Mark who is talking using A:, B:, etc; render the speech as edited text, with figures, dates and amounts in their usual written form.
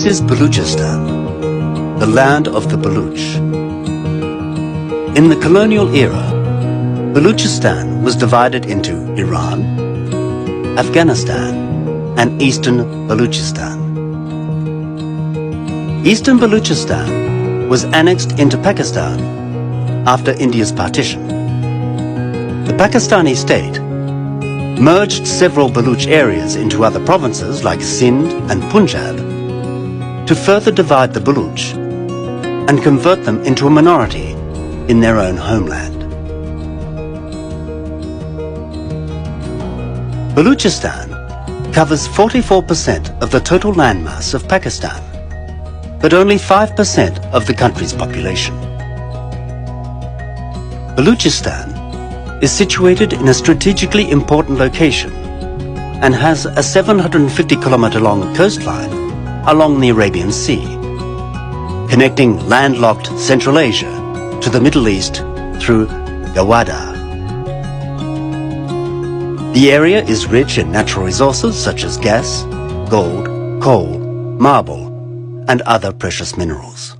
A: This is Balochistan, the land of the Baloch. In the colonial era, Balochistan was divided into Iran, Afghanistan, and Eastern Balochistan. Eastern Balochistan was annexed into Pakistan after India's partition. The Pakistani state merged several Baloch areas into other provinces like Sindh and Punjab to further divide the Baloch and convert them into a minority in their own homeland. Balochistan covers 44% of the total landmass of Pakistan, but only 5% of the country's population. Balochistan is situated in a strategically important location and has a 750-kilometer-long coastline along the Arabian Sea, connecting landlocked Central Asia to the Middle East through Gawada. The area is rich in natural resources such as gas, gold, coal, marble, and other precious minerals.